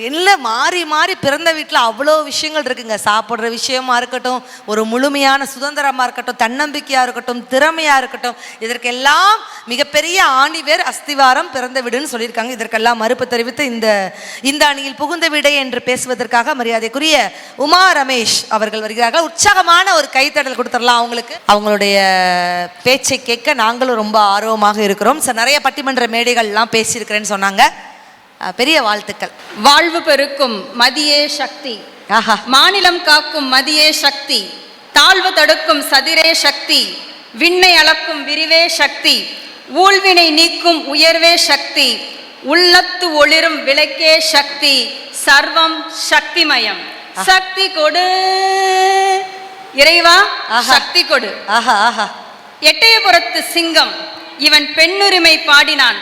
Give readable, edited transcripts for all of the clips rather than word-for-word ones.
இல்லை மாறி மாறி பிறந்த வீட்டில் அவ்வளோ விஷயங்கள் இருக்குங்க. சாப்பிட்ற விஷயமா இருக்கட்டும், ஒரு முழுமையான சுதந்திரமாக இருக்கட்டும், தன்னம்பிக்கையாக இருக்கட்டும், திறமையாக இருக்கட்டும், இதற்கெல்லாம் மிகப்பெரிய ஆணிவேர் அஸ்திவாரம் பிறந்த வீடுன்னு சொல்லியிருக்காங்க. இதற்கெல்லாம் மறுப்பு தெரிவித்து இந்த அணியில் புகுந்த வீடை என்று பேசுவதற்காக மரியாதைக்குரிய உமா ரமேஷ் அவர்கள் வருகிறார்கள். உற்சாகமான ஒரு கைத்தடல் கொடுத்துடலாம் அவங்களுக்கு. அவங்களுடைய பேச்சை கேட்க நாங்களும் ரொம்ப ஆர்வமாக இருக்கிறோம். நிறைய பட்டிமன்ற மேடைகள்லாம் பேசியிருக்கிறேன்னு சொன்னாங்க. பெரிய வாழ்த்துக்கள். வாழ்வு பெருக்கும் மதியே சக்தி, மாநிலம் காக்கும் மதியே சக்தி, தாழ்வு தடுக்கும் சதிரே சக்தி, விண்ணை அளக்கும் விரிவே சக்தி, ஊழ்வினை நீக்கும் உயர்வே சக்தி, உள்ளத்து ஒளிரும் விளக்கே சக்தி, சர்வம் சக்திமயம். சக்தி கொடு இறைவா, சக்தி கொடு. எட்டயபுரத்து சிங்கம் இவன் பெண்ணுரிமை பாடினான்.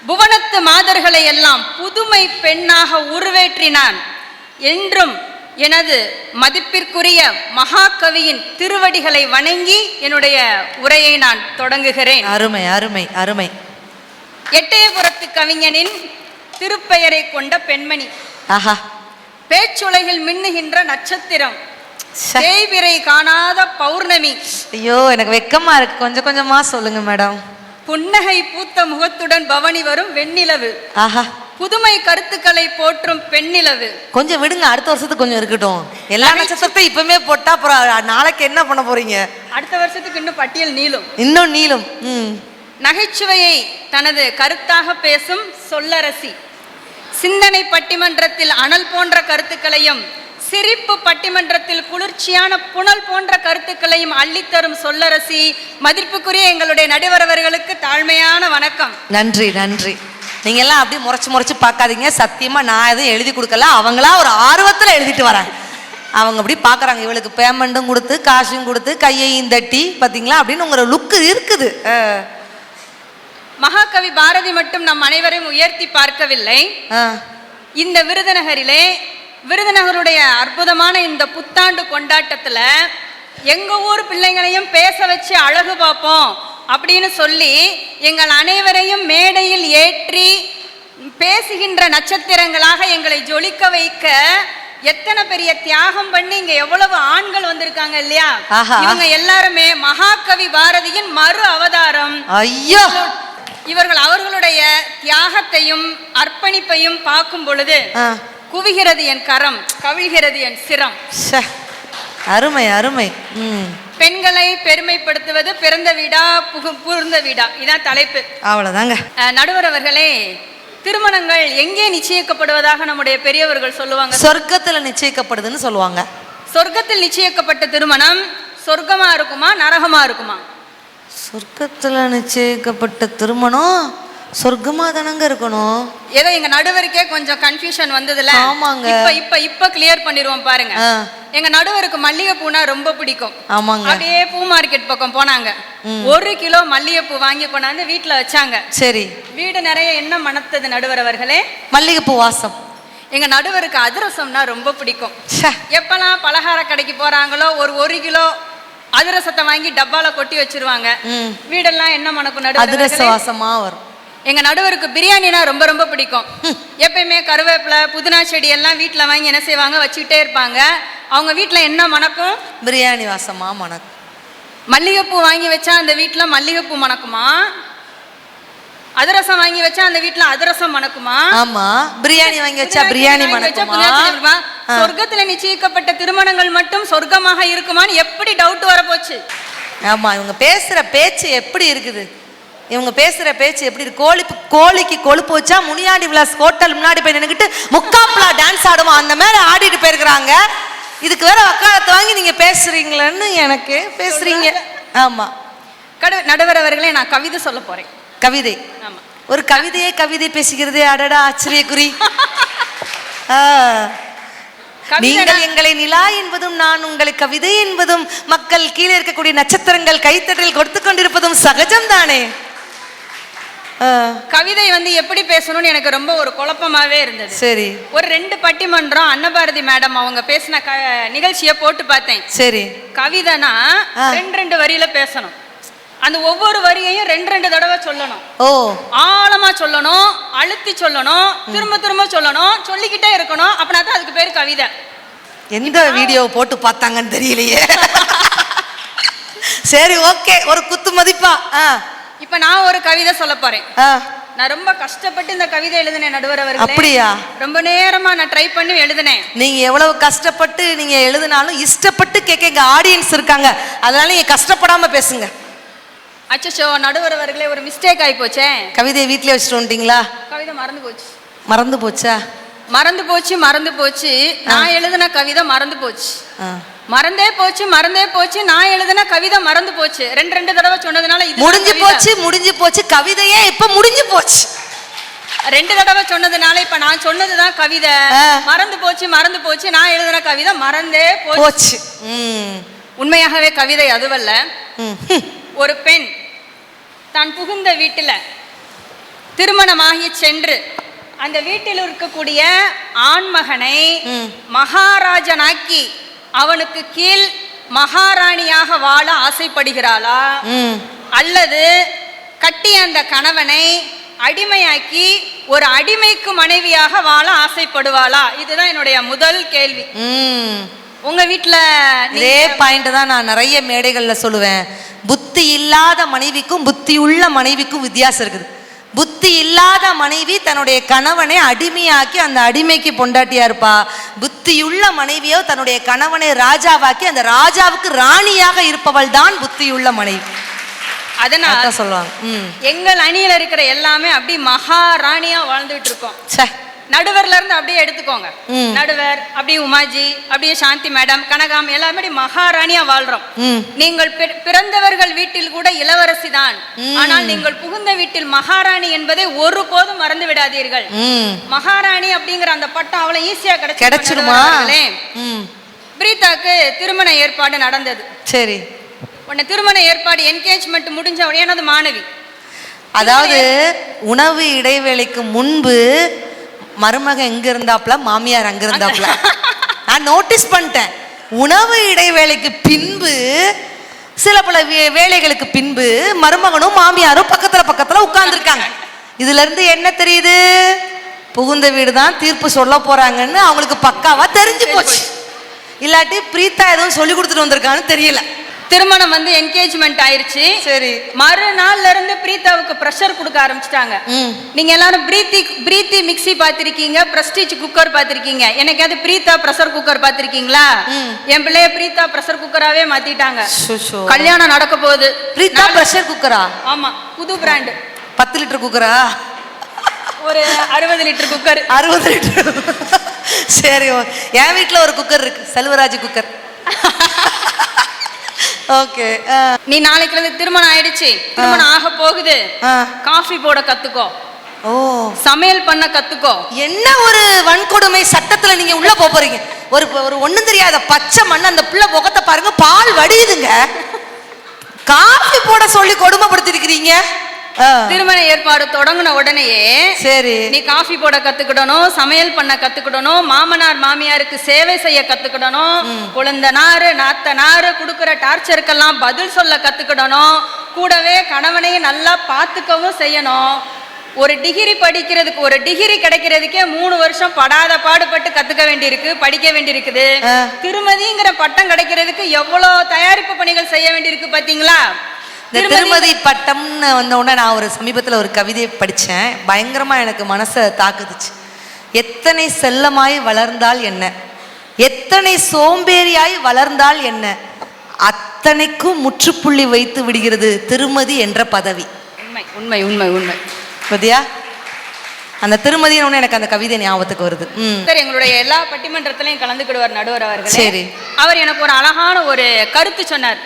புவனத்து மாதர்களை எல்லாம் புதுமை பெண்ணாக உருவேற்றினான். என்றும் எனது மதிப்பிற்குரிய மகாகவியின் திருவடிகளை வணங்கி என்னுடைய உரையை நான் தொடங்குகிறேன். அருமை அருமை அருமை. எட்டயபுரத்து கவிஞனின் திருப்பெயரை கொண்ட பெண்மணி, பேச்சுலகில் மின்னுகின்ற நட்சத்திரம், தேய்பிறை காணாத பௌர்ணமி. ஐயோ எனக்கு வெக்கமா இருக்கு, கொஞ்சம் கொஞ்சமா சொல்லுங்க மேடம். புன்னகை பூத்த முகத்துடன் பவனி வரும் வெண்ணிலவு, புதுமை கருத்துக்களை போற்றும் பெண்ணிலவு. கொஞ்சம் விடுங்க, அடுத்த வருஷத்துக்கு கொஞ்சம் இருக்கட்டும். எல்லா நட்சத்திரத்தையும் இப்பவுமே போட்டா அப்புறம் நாளைக்கு என்ன பண்ண போறீங்க? அடுத்த வருஷத்துக்கு இன்னும் பட்டியல் நீளும், இன்னும் நீளும். நகைச்சுவையை தனது கருத்தாக பேசும் சொல்லரசி, சிந்தனை பட்டிமன்றத்தில் அனல் போன்ற கருத்துக்களையும், சிரிப்பு பட்டிமன்றத்தில் குளிர்ச்சியான புனல் போன்ற கருத்துக்களையும் அள்ளித்தரும் சொல்லரசி மதிப்புக்குரிய எங்களுடைய நடுவர் அவர்களுக்கு தாழ்மையான வணக்கம். நன்றி நன்றி. நீங்க எல்லாம் அப்படியே முறைச்சு பார்க்காதீங்க. சத்தியமா நான் எதுவும் எழுதி கொடுக்கல, அவங்களா ஒரு ஆர்வத்தில் எழுதிட்டு வராங்க. அவங்க அப்படி பார்க்குறாங்க, இவளுக்கு பேமெண்ட்டும் கொடுத்து காசும் கொடுத்து கையையும் தட்டி பார்த்தீங்களா அப்படின்னு உங்களோட லுக்கு இருக்குது. மகாகவி பாரதி மட்டும் நம் அனைவரையும் உயர்த்தி பார்க்கவில்லை. இந்த விருதுநகருடைய அற்புதமான இந்த புத்தாண்டு கொண்டாட்டத்துல எங்க ஊர் பிள்ளைங்களையும் பேச வச்சு அழகு பார்ப்போம் அப்படின்னு சொல்லி எங்கள் அனைவரையும் மேடையில் ஏற்றி பேசுகின்ற நட்சத்திரங்களாக எங்களை ஜொலிக்க வைக்க எத்தனை பெரிய தியாகம் பண்ணி இங்க எவ்வளவு ஆண்கள் வந்திருக்காங்க இல்லையா? இவங்க எல்லாருமே மகாகவி பாரதியின் மறு அவதாரம். ஐயோ, இவர்கள் அவர்களுடைய தியாகத்தையும் அர்ப்பணிப்பையும் பார்க்கும் பொழுது குவிகிறது என் கரம், கவிழ்கிறது என் சிரம். அருமை அருமை. பெண்களை பெருமைப்படுத்துவது பிறந்த வீடா புகுந்த வீடா, இதான் தலைப்பு. அவ்வளவுதாங்க. நடுவர் அவர்களே, திருமணங்கள் எங்கே நிச்சயிக்கப்படுவதாக நம்முடைய பெரியவர்கள் சொல்லுவாங்க? சொர்க்கத்துல நிச்சயிக்கப்படுதுன்னு சொல்லுவாங்க. சொர்க்கத்தில் நிச்சயிக்கப்பட்ட திருமணம் சொர்க்கமா இருக்குமா நரகமா இருக்குமா? சொர்க்கத்துல நிச்சயிக்கப்பட்ட திருமணம் சொர்க்கமா தானங்க இருக்கணும். ஏதோ எங்க நடுவருக்கே கொஞ்சம் கன்ஃபியூஷன் வந்ததுல. ஆமாங்க. இப்ப கிளியர் பண்ணிடுவோம் பாருங்க. எங்க நடுவருக்கு மல்லிகை பூனா ரொம்ப பிடிக்கும். ஆமாங்க. அப்படியே பூ மார்க்கெட் பக்கம் போனாங்க. 1 கிலோ மல்லிகை பூ வாங்கி கொண்டாந்து வீட்டுல வச்சாங்க. சரி. வீடு நிறைய என்ன மணத்தது நடுவர் அவர்களே? மல்லிகை பூ வாசம். எங்க நடுவருக்கு அதிரசம்னா ரொம்ப பிடிக்கும். எப்பெல்லாம் பலகார கடைக்கு போறாங்களோ ஒரு 1 கிலோ அதிரசத்தை வாங்கி டப்பால கொட்டி வச்சிருவாங்க. வீடெல்லாம் என்ன மணக்கும் நடுவர்? அதிரச வாசமா வரும். எங்க நடுவருக்கு பிரியாணினா ரொம்ப ரொம்ப பிடிக்கும். எப்பயுமே கருவேப்பிலை புதினா செடி எல்லாம் வீட்டுல வாங்கி என்ன செய்வாங்க, வச்சுக்கிட்டே இருப்பாங்க. அவங்க வீட்டுல என்ன மணக்கும்? பிரியாணி வாசமா மணக்கும். மல்லிகைப்பூ வாங்கி வச்சா அந்த வீட்டுல மல்லிகைப்பூ மணக்குமா? அதிரசம் வாங்கி வச்சா அந்த வீட்டுல அதிரசம் மணக்குமா? ஆமா. பிரியாணி வாங்கி வச்சா பிரியாணி மணக்குமா? சொர்க்கத்துல நிச்சயிக்கப்பட்ட திருமணங்கள் மட்டும் சொர்க்கமாக இருக்குமான்னு எப்படி டவுட் வர போச்சு? ஆமா, இவங்க பேசுற பேச்சு எப்படி இருக்குது? இவங்க பேசுற பேச்சு எப்படி இருக்கு? கோழிக்கு கொழுப்பு வச்சா முனியாண்டி விலாஸ் ஹோட்டல் முன்னாடி போய் நின்னுக்கிட்டு முக்காப்லா டான்ஸ் ஆடுவோம், அந்த மாதிரி ஆடிட்டு போயிருக்கிறாங்க. இதுக்கு வேற வக்காலத்தை வாங்கி நீங்க பேசுறீங்களன்னு எனக்கு பேசுறீங்க. ஆமா. நடுவர் அவர்களே, நான் கவிதை சொல்ல போறேன். கவிதை? ஆமா. ஒரு கவிதை பேசுகிறதே, அடடா ஆச்சரியக்குறி. நீங்கள் எங்களை நிலா என்பதும் நான் உங்களை கவிதை என்பதும் மக்கள் கீழே இருக்கக்கூடிய நட்சத்திரங்கள் கைத்தட்டல் கொடுத்து கொண்டிருப்பதும் சகஜம் தானே. கவிதை எப்படி பேசணும்னு எனக்கு ரொம்ப ஒரு குழப்பமாவே இருந்தது. சரி. ஒரு 2 பட்டிமன்றம் அன்னபாரதி மேடம் அவங்க பேசின நிகழ்ச்சியை போட்டு பார்த்தேன். சரி. கவிதைனா 2 வரியில பேசணும். அந்த ஒவ்வொரு வரியையும் 2 தடவை சொல்லணும். ஓ, ஆழமா சொல்லணும், அழுத்தி சொல்லணும், திரும்ப திரும்ப சொல்லணும், சொல்லிக்கிட்டே இருக்கணும். அப்படின்னா தான் அதுக்கு பேரு கவிதை. எந்த வீடியோ போட்டு பார்த்தாங்கன்னு தெரியலையே. சரி, ஓகே, ஒரு குத்து மதிப்பா. இப்ப நான் ஒரு கவிதை சொல்ல போறேன். நான் ரொம்ப கஷ்டப்பட்டு இந்த கவிதை எழுதினேன் நடுவர் அவர்களே. அப்படியா? ரொம்ப நேரமா நான் ட்ரை பண்ணி எழுதினேன். நீங்க எவ்வளவு கஷ்டப்பட்டு நீங்க எழுதினாலும் இஷ்டப்பட்டு கேட்க ஆடியன்ஸ் இருக்காங்க, அதனால நீங்க கஷ்டப்படாம பேசுங்க. அச்சோ, நடுவர் அவர்களே, ஒரு மிஸ்டேக் ஆகி போச்சே. கவிதையை வீட்லயே வச்சுட்டு வந்துட்டீங்களா? கவிதை மறந்து போச்சு. மறந்து போச்சா? மறந்து போச்சு, மறந்து போச்சு. நான் எழுதின கவிதை மறந்து போச்சு. மறந்தே போச்சு, மறந்தே போச்சு. நான் எழுதின கவிதை மறந்து போச்சு. 2 தடவை சொன்னதுனால இது முடிஞ்சு போச்சு, முடிஞ்சு போச்சு. கவிதையே இப்ப முடிஞ்சு போச்சு. 2 தடவை சொன்னதுனால இப்ப நான் சொன்னதுதான் கவிதை. மறந்து போச்சு, மறந்து போச்சு. நான் எழுதின கவிதை மறந்தே போச்சு. உண்மையாகவே கவிதை அதுவல்ல. ஒரு பெண் தான் புகுந்த வீட்டுல திருமணமாகி சென்று அந்த வீட்டில் இருக்கக்கூடிய ஆண்மகனை மகாராஜனாக்கி அவனுக்கு கீழ் மகாராணியாக வாழ ஆசைப்படுகிறாளா, அல்லது கட்டிய அந்த கணவனை அடிமையாக்கி ஒரு அடிமைக்கு மனைவியாக வாழ ஆசைப்படுவாளா? இதுதான் என்னுடைய முதல் கேள்வி. உங்க வீட்டுல இதே பாயிண்ட் தான் நான் நிறைய மேடைகள்ல சொல்லுவேன். புத்தி இல்லாத மனைவிக்கும் புத்தி உள்ள மனைவிக்கும் வித்தியாசம் இருக்குது. புத்தி இல்லாத மனைவி தன்னுடைய கணவனை அடிமையாக்கி அந்த அடிமைக்கு பொண்டாட்டியா இருப்பா. புத்தியுள்ள மனைவியோ தன்னுடைய கணவனை ராஜாவாக்கி அந்த ராஜாவுக்கு ராணியாக இருப்பவள் தான் புத்தியுள்ள மனைவி. அதனால சொல்லுவாங்க, எங்கள் அணியில இருக்கிற எல்லாமே அப்படி மகாராணியா வாழ்ந்துட்டு இருக்கோம். நடுவர்ல இருந்து அப்படியே எடுத்துக்கோங்க. நடுவர், அப்படியே உமாஜி, அப்படியே சாந்தி மேடம், கனகாம், எல்லாமே மகாராணியா வாழ்றோம். நீங்கள் பிறந்தவர்கள் வீட்டில் கூட இளவரசி தான், ஆனால் நீங்கள் புகுந்த வீட்டில் மகாராணி என்பதை ஒருபோதும் மறந்து விடாதீர்கள். மகாராணி அப்படிங்கிற அந்த பட்டம் அவ்வளவு ஈஸியா கிடைச்சிருமா? பிரீதாக்கு திருமண ஏற்பாடு நடந்தது. சரி, உன்னை திருமண ஏற்பாடு என்கேஜ்மெண்ட் முடிஞ்ச உடனே எனது மாணவி, அதாவது உணவு இடைவேளைக்கு முன்பு மருமக எங்க இருந்தாப்ல, மாமியார் அங்க இருந்தாப்ல. நான் நோட்டீஸ் பண்ணிட்டேன். உணவு இடைவேளைக்கு பின்பு சில பல வேலைகளுக்கு பின்பு மருமகனும் மாமியாரும் பக்கத்துல உட்கார்ந்துருக்காங்க. இதுல இருந்து என்ன தெரியுது? புகுந்த வீடு தான் தீர்ப்பு சொல்ல போறாங்கன்னு அவங்களுக்கு பக்காவா தெரிஞ்சு போச்சு. இல்லாட்டி பிரீதா எதுவும் சொல்லி கொடுத்துட்டு வந்திருக்கான்னு தெரியல. திருமணம் வந்து என்கேஜ்மெண்ட் ஆயிருச்சு. சரி, மறுநாள்ல இருந்து பிரீதாவுக்கு பிரஷர் கொடுக்க ஆரம்பிச்சிட்டாங்க. நீங்க எல்லாரும் பிரீத்தி மிக்ஸி பாத்திருக்கீங்க, பிரஸ்டீஜ் குக்கர் பாத்திருக்கீங்க. எனக்கு அது பிரீதா பிரஷர் குக்கர் பாத்திருக்கீங்களா? என் பிள்ளைய பிரீதா பிரஷர் குக்கராவே மாத்திட்டாங்க. கல்யாணம் நடக்க போகுது. பிரீதா பிரஷர் குக்கரா? ஆமா, புது பிராண்ட். 10 லிட்டர் குக்கரா? ஒரு 60 லிட்டர் குக்கர். 60 லிட்டர். சரி, என் வீட்டுல ஒரு குக்கர் இருக்கு, செல்வராஜ் குக்கர். ஓகே, நீ நாளைக்கு இருந்து திருமணம் ஆயிடுச்சு, திருமணம் ஆக போகுது, காஃபி போட கத்துக்கோ. ஓ, சமையல் பண்ண கத்துக்கோ. என்ன ஒரு வன்கொடுமை சட்டத்துல நீங்க உள்ள போறீங்க. ஒரு ஒண்ணும் தெரியாத பச்சை மண்ணு அந்த பிள்ளை முகத்தை பாருங்க, பால் வடியுதுங்க. காஃபி போட சொல்லி கொடுமைப்படுத்திருக்கிறீங்க. திருமண ஏற்பாடு தொடங்கின உடனேயே சரி, நீ காஃபி போட கத்துக்கிடணும், சமையல் பண்ண கத்துக்கிடணும், மாமனார் மாமியாருக்கு சேவை செய்ய கத்துக்கிடணும், குழந்தனாரு நாத்தனாரு கொடுக்குற டார்ச்சருக்கெல்லாம் பதில் சொல்ல கத்துக்கிடணும், கூடவே கணவனையும் நல்லா பார்த்துக்கவும் செய்யணும். ஒரு டிகிரி படிக்கிறதுக்கு, ஒரு டிகிரி கிடைக்கிறதுக்கே 3 வருஷம் படாத பாடுபட்டு கத்துக்க வேண்டியிருக்கு, படிக்க வேண்டியிருக்குது. திருமதிங்கிற பட்டம் கிடைக்கிறதுக்கு எவ்வளவு தயாரிப்பு பணிகள் செய்ய வேண்டியிருக்கு பாத்தீங்களா? இந்த திருமதி பட்டம்னு வந்த உடனே நான் ஒரு சமீபத்தில் ஒரு கவிதையை படித்தேன். பயங்கரமாக எனக்கு மனசை தாக்குதுச்சு. எத்தனை செல்லமாய் வளர்ந்தால் என்ன, எத்தனை சோம்பேறியாய் வளர்ந்தால் என்ன, அத்தனைக்கும் முற்றுப்புள்ளி வைத்து விடுகிறது திருமதி என்ற பதவி. உண்மை உண்மை உண்மை உண்மை. பத்தியா, அந்த திருமதின்னு எனக்கு அந்த கவிதை ஞாபகத்துக்கு வருது. சரி, எங்களுடைய எல்லா பட்டிமன்றத்திலையும் கலந்துக்கிடுவார் நடுவர் அவர்கள். சரி, அவர் எனக்கு ஒரு அழகான ஒரு கருத்து சொன்னார்.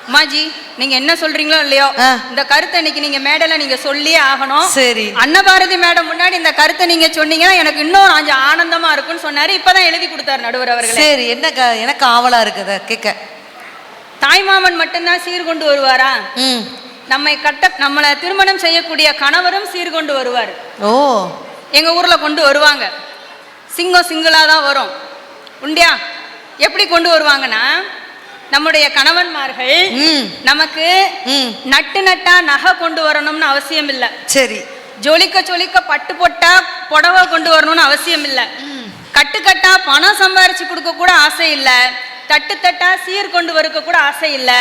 அம்மாஜி, நீங்க என்ன சொல்றீங்களோ இல்லையோ, இந்த கருத்தை இன்னைக்கு நீங்க மேடையில நீங்க சொல்லியே ஆகணும். சரி, அன்னபாரதி மேடம் முன்னாடி இந்த கருத்தை நீங்க சொன்னீங்கன்னா எனக்கு இன்னும் கொஞ்சம் ஆனந்தமா இருக்கும்னு சொன்னாரு. இப்பதான் எழுதி கொடுத்தாரு நடுவர் அவர்கள். சரி, என்ன எனக்கு ஆவலா இருக்குது கேட்க. தாய்மாமன் மட்டும்தான் சீர்கொண்டு வருவாரா? நம்மளை திருமணம் செய்யக்கூடிய கணவரும் சீர்கொண்டு வருவார். ஓ, எங்க ஊர்ல கொண்டு வருவாங்க. சிங்கம் சிங்கிளா தான் வரும். உண்டியா எப்படி கொண்டு வருவாங்கன்னா, நம்முடைய கணவன்மார்கள் நமக்கு நட்டு நட்டா நகை கொண்டு வரணும்னு அவசியம் இல்ல. சரி. ஜொலிக்க ஜொலிக்க பட்டு பொட்டா புடவை கொண்டு வரணும்னு அவசியம் இல்ல. கட்டு கட்டா பணம் சம்பாரிச்சு கொடுக்க கூட ஆசை இல்ல. தட்டு தட்டா சீர் கொண்டு வரக்க கூட ஆசை இல்ல.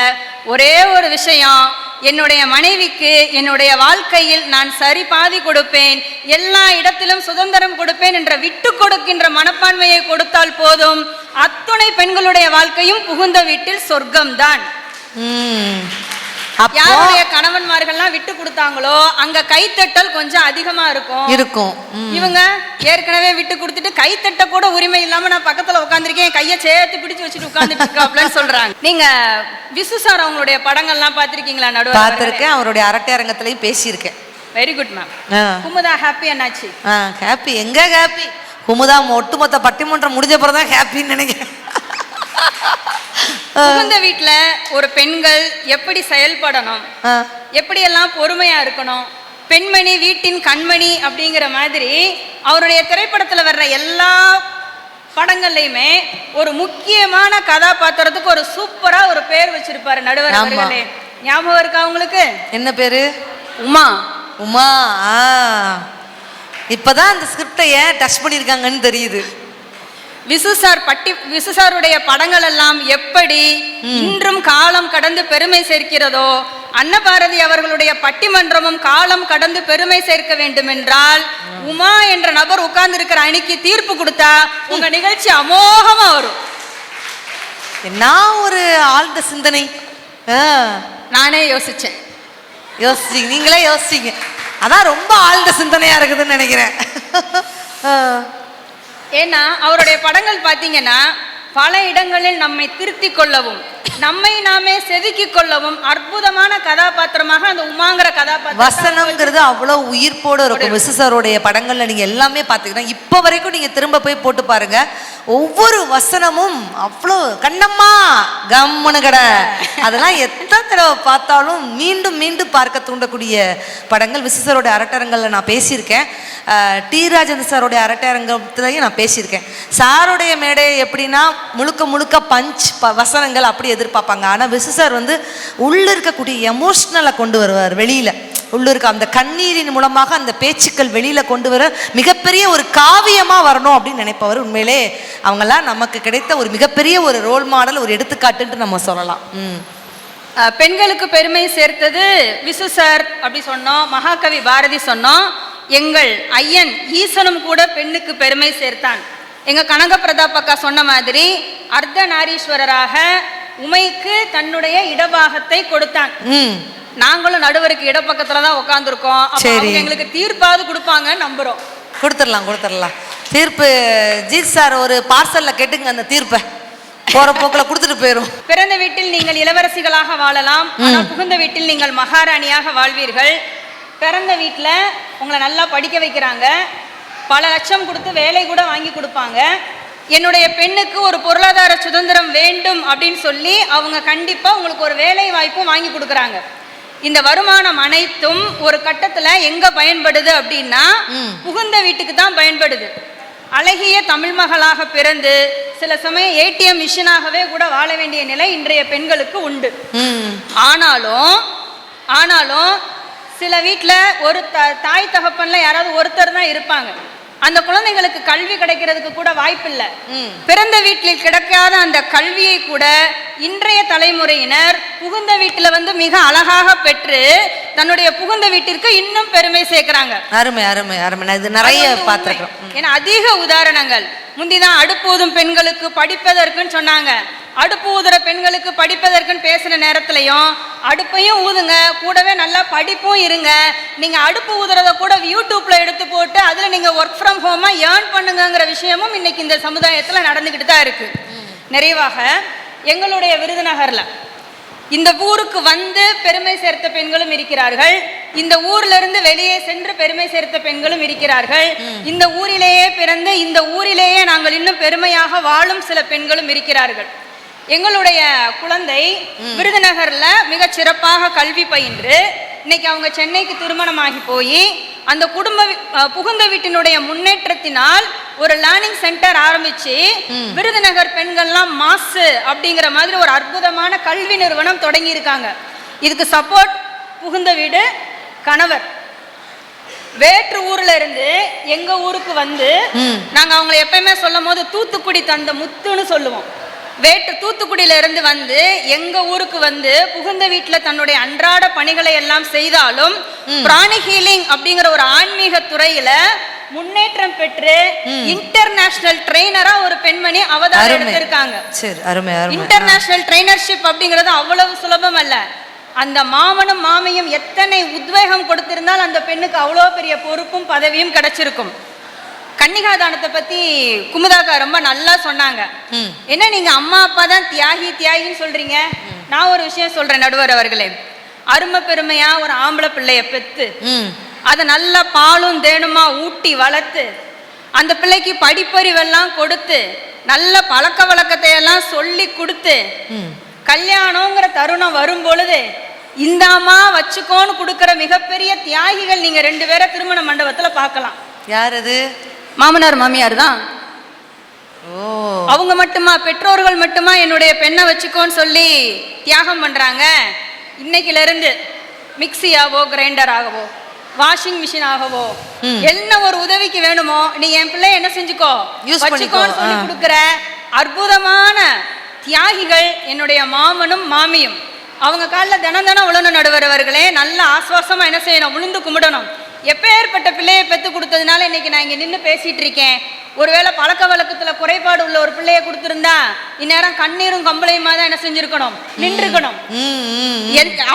ஒரே ஒரு விஷயம், என்னுடைய மனைவிக்கு என்னுடைய வாழ்க்கையில் நான் சரி பாதி கொடுப்பேன், எல்லா இடத்திலும் சுதந்திரம் கொடுப்பேன் என்ற விட்டு கொடுக்கின்ற மனப்பான்மையை கொடுத்தால் போதும். அத்துணை பெண்களுடைய வாழ்க்கையும் புகுந்த வீட்டில் சொர்க்கம்தான். யாருடைய கணவன்மார்கள்லாம் விட்டு கொடுத்தாங்களோ அங்க கைத்தட்டல் கொஞ்சம் அதிகமா இருக்கும். இவங்க ஏற்கனவே விட்டு கொடுத்துட்டு கைத்தட்ட கூட உரிமை இல்லாம நான் பக்கத்துல உட்காந்துருக்கேன், கையை சேர்த்து பிடிச்சு வச்சுட்டு உட்காந்துட்டு இருக்காப்லன்னு சொல்றாங்க. நீங்க விசு சார் அவங்களுடைய படங்கள்லாம் பாத்திருக்கீங்களா? நடுவர் பார்த்திருக்கேன், அவருடைய அரட்டை அரங்கத்திலையும் பேசியிருக்கேன். Very good ma'am. Kumudha happy என்னாச்சு? ஹாப்பி எங்க ஹாப்பி? குமுதா ஒட்டுமொத்த பட்டிமன்றம் முடிஞ்ச பிறகுதான் ஹாப்பின்னு நினைக்கிறேன். புகுந்த வீட்டுல ஒரு பெண்கள் எப்படி செயல்படணும், எப்படியெல்லாம் பொறுமையா இருக்கணும், பெண்மணி வீட்டின் கண்மணி அப்படிங்கிற மாதிரி அவருடைய திரைப்படத்துல வர்ற எல்லா படங்கள்லயுமே ஒரு முக்கியமான கதாபாத்திரத்துக்கு ஒரு சூப்பரா ஒரு பேர் வச்சிருப்பாரு நடுவர் அவர்களே. ஞாபகம் இருக்கா உங்களுக்கு? என்ன பேரு? உமா. உமா. இப்பதான் அந்த ஸ்கிரிப்டை ஏன் டச் பண்ணிருக்காங்கன்னு தெரியுது. விசு சாருடைய படங்கள் எல்லாம் எப்படி இன்றும் காலம் கடந்து பெருமை சேர்க்கிறதோ, அன்னபாரதி அவர்களுடைய பட்டிமன்றமும் காலம் கடந்து பெருமை சேர்க்க வேண்டும் என்றால் உமா என்ற நபர் உட்கார்ந்து இருக்கிற அணிக்கு தீர்ப்பு கொடுத்தா உங்க நிகழ்ச்சி அமோகமா வரும். என்ன ஒரு ஆழ்ந்த சிந்தனை. நானே யோசிச்சேன். நீங்களே யோசிச்சீங்க, அதான் ரொம்ப ஆழ்ந்த சிந்தனையா இருக்குதுன்னு நினைக்கிறேன். ஏன்னா அவருடைய படங்கள் பாத்தீங்கன்னா பல இடங்களில் நம்மை திருத்திக் கொள்ளவும் நம்மை நாமே செதுக்கிக் கொள்ளவும் அற்புதமான கதாபாத்திரமாக அந்த உமாங்கிற கதாபாத்திரம். வசனம்ங்கிறது அவ்வளவு உயிர்ப்போடு இருக்கும். விசு சாருடைய படங்கள்ல நீங்க எல்லாமே பாத்தீங்கன்னா இப்ப வரைக்கும் நீங்க திரும்ப போய் போட்டு பாருங்க, ஒவ்வொரு வசனமும் அவ்வளோ கண்ணம்மா கம்முனு கடை, அதெல்லாம் எத்தனை தடவை பார்த்தாலும் மீண்டும் மீண்டும் பார்க்க தூண்டக்கூடிய படங்கள். விசு சாருடைய அரட்டரங்கள்ல நான் பேசியிருக்கேன், டி ராஜேந்திர சாருடைய அரட்டரங்கத்திலையும் நான் பேசியிருக்கேன். சாருடைய மேடை எப்படின்னா முழுக்க முழுக்க பஞ்ச் வசனங்கள் அப்படி எதிர்பார்ப்பாங்க. ஆனால் விசு சார் வந்து உள்ள இருக்கக்கூடிய எமோஷ்னலை கொண்டு வருவார் வெளியில. உள்ள இருக்க அந்த கண்ணீரின் மூலமாக அந்த பேச்சுக்கள் வெளியில கொண்டு வர மிகப்பெரிய ஒரு காவியமா வரணும் அப்படின்னு நினைப்பவர். உண்மையிலே அவங்கெல்லாம் நமக்கு கிடைத்த ஒரு மிகப்பெரிய ஒரு ரோல் மாடல், ஒரு எடுத்துக்காட்டுன்னு நம்ம சொல்லலாம். பெண்களுக்கு பெருமை சேர்த்தது விசு சார் அப்படி சொன்னோம், மகாகவி பாரதி சொன்னோம், எங்கள் ஐயன் ஈசனும் கூட பெண்ணுக்கு பெருமை சேர்த்தான். எங்க கனக பிரதாப் அக்கா சொன்ன மாதிரி அர்த்த நாரீஸ்வரராக உமைக்கு தன்னுடைய இடபாகத்தை கொடுத்தான். நாங்களும் நடுவருக்கு இடப்பக்கத்துலதான் உட்காந்துருக்கோம். எங்களுக்கு தீர்ப்பாவது கொடுப்பாங்க நம்புறோம். கொடுத்துடலாம் தீர்ப்பு. ஜீத் சார் ஒரு பார்சல்ல கேட்டுங்க, அந்த தீர்ப்பை போற போக்குல கொடுத்துட்டு போயிரும். பிறந்த வீட்டில் நீங்கள் இளவரசிகளாக வாழலாம், ஆனால் புகுந்த வீட்டில் நீங்கள் மகாராணியாக வாழ்வீர்கள். பிறந்த வீட்டுல உங்களை நல்லா படிக்க வைக்கிறாங்க, பல லட்சம் கொடுத்து வேலை கூட வாங்கி கொடுப்பாங்க. என்னுடைய பெண்ணுக்கு ஒரு பொருளாதார சுதந்திரம் வேண்டும் அப்படின்னு சொல்லி அவங்க கண்டிப்பா உங்களுக்கு ஒரு வேலை வாய்ப்பும் வாங்கி கொடுக்குறாங்க. இந்த வருமானம் அனைத்தும் ஒரு கட்டத்துல எங்க பயன்படுது அப்படின்னா புகுந்த வீட்டுக்கு தான் பயன்படுது. அழகிய தமிழ் மகளாக பிறந்து சில சமயம் ஏடிஎம் மிஷினாகவே கூட வாழ வேண்டிய நிலை இன்றைய பெண்களுக்கு உண்டு. ஆனாலும் சில வீட்டில் ஒரு தாய் தகப்பன்ல யாராவது ஒருத்தர் தான் இருப்பாங்க. அந்த குழந்தைகளுக்கு கல்வி கிடைக்கிறதுக்கு கூட வாய்ப்பு இல்லை. பிறந்த வீட்டில் கிடைக்காத அந்த கல்வியை கூட இன்றைய தலைமுறையினர் புகுந்த வீட்டுல வந்து மிக அழகாக பெற்று தன்னுடைய புகுந்த வீட்டிற்கு இன்னும் பெருமை சேர்க்கிறாங்க. அருமை அருமை அருமை. இது நிறைய பார்த்திருக்கோம். ஏன்னா அதிக உதாரணங்கள். முந்திதான் அடுப்பு ஊதும் பெண்களுக்கு படிப்பதற்குன்னு சொன்னாங்க. அடுப்பு ஊதுற பெண்களுக்கு படிப்பதற்குன்னு பேசுன நேரத்திலையும் அடுப்பையும் ஊதுங்க, கூடவே நல்லா படிப்பும் இருங்க. நீங்க அடுப்பு ஊதுறத கூட யூடியூப்ல எடுத்து போட்டு அதுல நீங்க ஒர்க் ஃப்ரம் ஹோமா ஏர்ன் பண்ணுங்கிற விஷயமும் இன்னைக்கு இந்த சமுதாயத்துல நடந்துகிட்டு தான் இருக்கு. நிறைவாக எங்களுடைய விருதுநகர்ல இந்த ஊருக்கு வந்து பெருமை சேர்த்த பெண்களும் இருக்கிறார்கள், இந்த ஊர்ல இருந்து வெளியே சென்று பெருமை சேர்த்த பெண்களும் இருக்கிறார்கள், இந்த ஊரிலேயே பிறந்து இந்த ஊரிலேயே நாங்கள் இன்னும் பெருமையாக வாழும் சில பெண்களும் இருக்கிறார்கள். எங்களுடைய குழந்தை விருதுநகர்ல மிக சிறப்பாக கல்வி பயின்று இன்னைக்கு அவங்க சென்னைக்கு திருமணமாகி போய் அந்த குடும்ப புகுந்த வீட்டினுடைய முன்னேற்றத்தினால் ஒரு லேர்னிங் சென்டர் ஆரம்பிச்சு விருதுநகர் பெண்கள்லாம் மாசு அப்படிங்கிற மாதிரி ஒரு அற்புதமான கல்வி நிறுவனம் தொடங்கி இருக்காங்க. இதுக்கு சப்போர்ட் புகுந்த வீடு கணவர். வேற்று ஊர்ல இருந்து எங்க ஊருக்கு வந்து நாங்க அவங்களை எப்பயுமே சொல்லும் போது தூத்துக்குடி தந்த முத்துன்னு சொல்லுவோம். தூத்துக்குடியில இருந்து வந்து எங்க ஊருக்கு வந்து புகுந்த வீட்டுல தன்னுடைய அன்றாட பணிகளை எல்லாம் செய்தாலும் பிராணி ஹீலிங் அப்படிங்கிற ஒரு ஆன்மீக துறையில முன்னேற்றம் பெற்று இன்டர்நேஷனல் ட்ரெயினரா ஒரு பெண்மணி அவதாரம் எடுத்திருக்காங்க. இன்டர்நேஷனல் ட்ரெயினர்ஷிப் அப்படிங்கிறது அவ்வளவு சுலபம் அல்ல. அந்த மாமனும் மாமியும் எத்தனை உத்வேகம் கொடுத்திருந்தால் அந்த பெண்ணுக்கு அவ்வளோ பெரிய பொறுப்பும் பதவியும் கிடைச்சிருக்கும். கன்னிகாதானத்தை பத்தி குமுதாக்கா ரொம்ப நல்லா சொன்னாங்க. என்ன நீங்க அம்மா அப்பா தான் தியாகி தியாகின்னு சொல்றீங்க? நான் ஒரு விஷயம் சொல்றேன் நடுவர் அவர்களே. அருமை பெருமையா ஒரு ஆம்பளை பிள்ளைய பெத்து அதை நல்ல பாலும் தேனுமா ஊட்டி வளர்த்து அந்த பிள்ளைக்கு படிப்பறிவெல்லாம் கொடுத்து நல்ல பழக்க வழக்கத்தை எல்லாம் சொல்லி கொடுத்து கல்யாணங்கிற தருணம் வரும் பொழுது இந்தாமா வச்சுக்கோன்னு கொடுக்கிற மிகப்பெரிய தியாகிகள் நீங்க 2 பேரை திருமண மண்டபத்துல பார்க்கலாம். யார் அது? மாமனார் மாமியார் தான். அவங்க மட்டுமா, பெற்றோர்கள் மட்டுமா என்னுடைய பெண்ணை வச்சுக்கோன்னு சொல்லி தியாகம் பண்றாங்க? இன்னைக்குல இருந்து மிக்சி ஆகவோ கிரைண்டர் ஆகவோ வாஷிங் மிஷின் ஆகவோ என்ன ஒரு உதவிக்கு வேணுமோ நீ என் பிள்ளை என்ன செஞ்சுக்கோ வச்சுக்கோன்னு சொல்லி கொடுக்கிற அற்புதமான தியாகிகள் என்னுடைய மாமனும் மாமியும். அவங்க காலில் தினம் தினம் உழணும் நடுவரவர்களே. நல்ல ஆஸ்வாசமா என்ன செய்யணும்? விழுந்து கும்பிடணும். எப்பேற்பட்ட பிள்ளையை பெற்று கொடுத்ததுனால இன்னைக்கு நான் இங்க நின்று பேசிட்டு இருக்கேன். ஒருவேளை பழக்க வழக்கத்துல குறைபாடு உள்ள ஒரு பிள்ளைய கொடுத்திருந்தா இந்நேரம் கண்ணீரும் கம்பளையுமா தான் என்ன செஞ்சிருக்கணும்? நின்றுக்கணும்.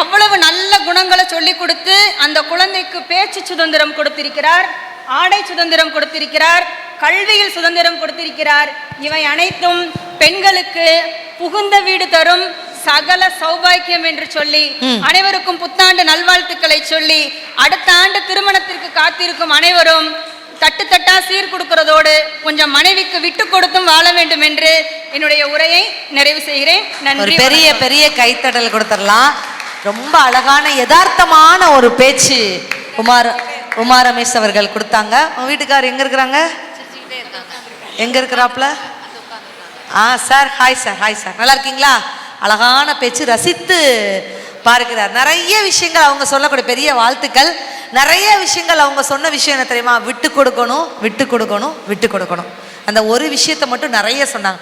அவ்வளவு நல்ல குணங்களை சொல்லி கொடுத்து அந்த குழந்தைக்கு பேச்சு சுதந்திரம் கொடுத்திருக்கிறார், ஆடை சுதந்திரம் கொடுத்திருக்கிறார், கல்வியில் சுதந்திரம் கொடுத்திருக்கிறார். இவை அனைத்தும் பெண்களுக்கு புகுந்த வீடு தரும் சகல சௌபாக்கியம் என்று சொல்லி அனைவருக்கும் புத்தாண்டு நல்வாழ்த்துக்களை சொல்லி அடுத்த ஆண்டு திருமணத்திற்கு காத்திருக்கும் அனைவரும் தட்டு தட்டா சீர் கொடுக்கிறதோடு கொஞ்சம் மனைவிக்கு விட்டு கொடுத்தும் வாழ வேண்டும் என்று என்னுடைய உரையை நிறைவு செய்கிறேன். நன்றி. பெரிய பெரிய கைத்தடல் கொடுத்துடலாம். ரொம்ப அழகான யதார்த்தமான ஒரு பேச்சு உமா ரமேஷ் அவர்கள் கொடுத்தாங்க. உங்க வீட்டுக்காரர் எங்க இருக்கிறாங்க? எங்க இருக்கிறாப்ல? Sir hi sir. Hi sir, நல்லா இருக்கீங்களா? அழகான பேச்சு, ரசித்து பார்க்கிறார். நிறைய விஷயங்கள் அவங்க சொல்லக்கூடிய பெரிய வாழ்த்துக்கள். நிறைய விஷயங்கள் அவங்க சொன்ன விஷயம் என்ன தெரியுமா? விட்டு கொடுக்கணும், விட்டு கொடுக்கணும், விட்டு கொடுக்கணும். அந்த ஒரு விஷயத்தை மட்டும் நிறைய சொன்னாங்க.